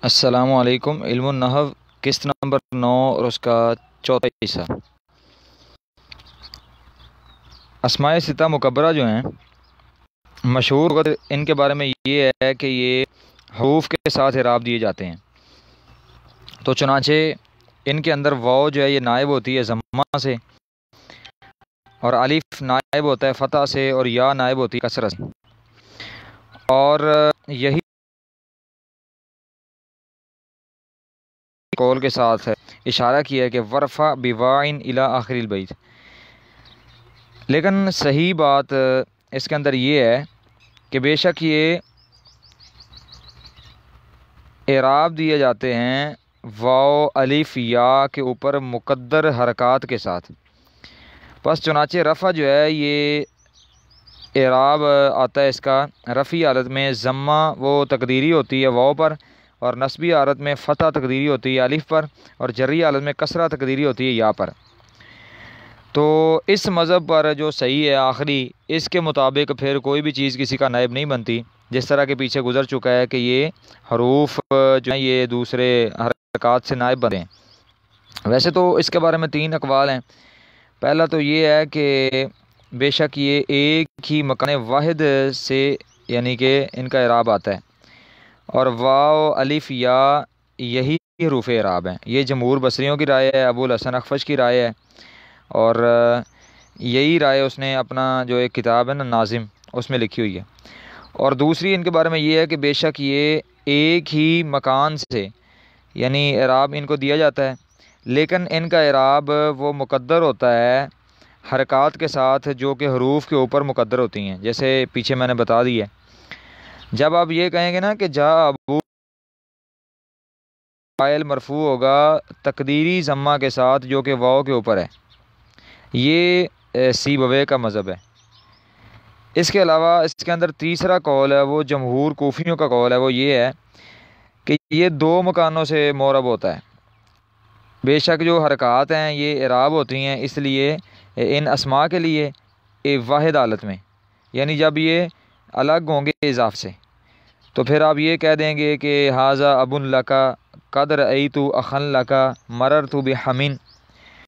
السلام علیکم۔ علم النحو قسط نمبر 9 اور اس کا چوتھا حصہ۔ اسماء ستہ مکبرہ جو ہیں مشہور ان کے بارے میں یہ ہے کہ یہ حروف کے ساتھ اعراب دیے جاتے ہیں، تو چنانچہ ان کے اندر واو جو ہے یہ نائب ہوتی ہے ضمہ سے، اور الف نائب ہوتا ہے فتح سے، اور یا نائب ہوتی ہے کسرہ سے۔ اور یہی قول کے ساتھ اشارہ کیا ہے کہ ورفع بوائن الی آخر البیت، لیکن صحیح بات اس کے اندر یہ ہے کہ بے شک یہ اعراب دیے جاتے ہیں واو الف یا کے اوپر مقدر حرکات کے ساتھ، پس چنانچہ رفع جو ہے یہ اعراب آتا ہے اس کا رفعی حالت میں ضمہ وہ تقدیری ہوتی ہے واو پر، اور نصبی حالت میں فتح تقدیری ہوتی ہے الف پر، اور جری حالت میں کسرہ تقدیری ہوتی ہے یا پر۔ تو اس مذہب پر جو صحیح ہے آخری، اس کے مطابق پھر کوئی بھی چیز کسی کا نائب نہیں بنتی، جس طرح کے پیچھے گزر چکا ہے کہ یہ حروف جو ہیں یہ دوسرے حرکات سے نائب بنے ہیں۔ ویسے تو اس کے بارے میں 3 اقوال ہیں۔ پہلا تو یہ ہے کہ بے شک یہ ایک ہی مکان واحد سے یعنی کہ ان کا اعراب آتا ہے، اور واو الف یا یہی حروف اعراب ہیں۔ یہ جمہور بصریوں کی رائے ہے، ابو الحسن اخفش کی رائے ہے، اور یہی رائے اس نے اپنا جو ایک کتاب ہے نا ناظم اس میں لکھی ہوئی ہے۔ اور دوسری ان کے بارے میں یہ ہے کہ بے شک یہ ایک ہی مکان سے یعنی اعراب ان کو دیا جاتا ہے، لیکن ان کا اعراب وہ مقدر ہوتا ہے حرکات کے ساتھ جو کہ حروف کے اوپر مقدر ہوتی ہیں، جیسے پیچھے میں نے بتا دی ہے۔ جب آپ یہ کہیں گے نا کہ جا ابو، فاعل مرفوع ہوگا تقدیری ضمہ کے ساتھ جو کہ واو کے اوپر ہے، یہ سیبویہ کا مذہب ہے۔ اس کے علاوہ اس کے اندر تیسرا قول ہے، وہ جمہور کوفیوں کا قول ہے، وہ یہ ہے کہ یہ 2 مکانوں سے معرب ہوتا ہے۔ بے شک جو حرکات ہیں یہ اعراب ہوتی ہیں اس لیے ان اسماء کے لیے واحد حالت میں، یعنی جب یہ الگ ہوں گے اضاف سے، تو پھر آپ یہ کہہ دیں گے کہ ھذا اب لک قد رأیت اخا لک مررت بحمن،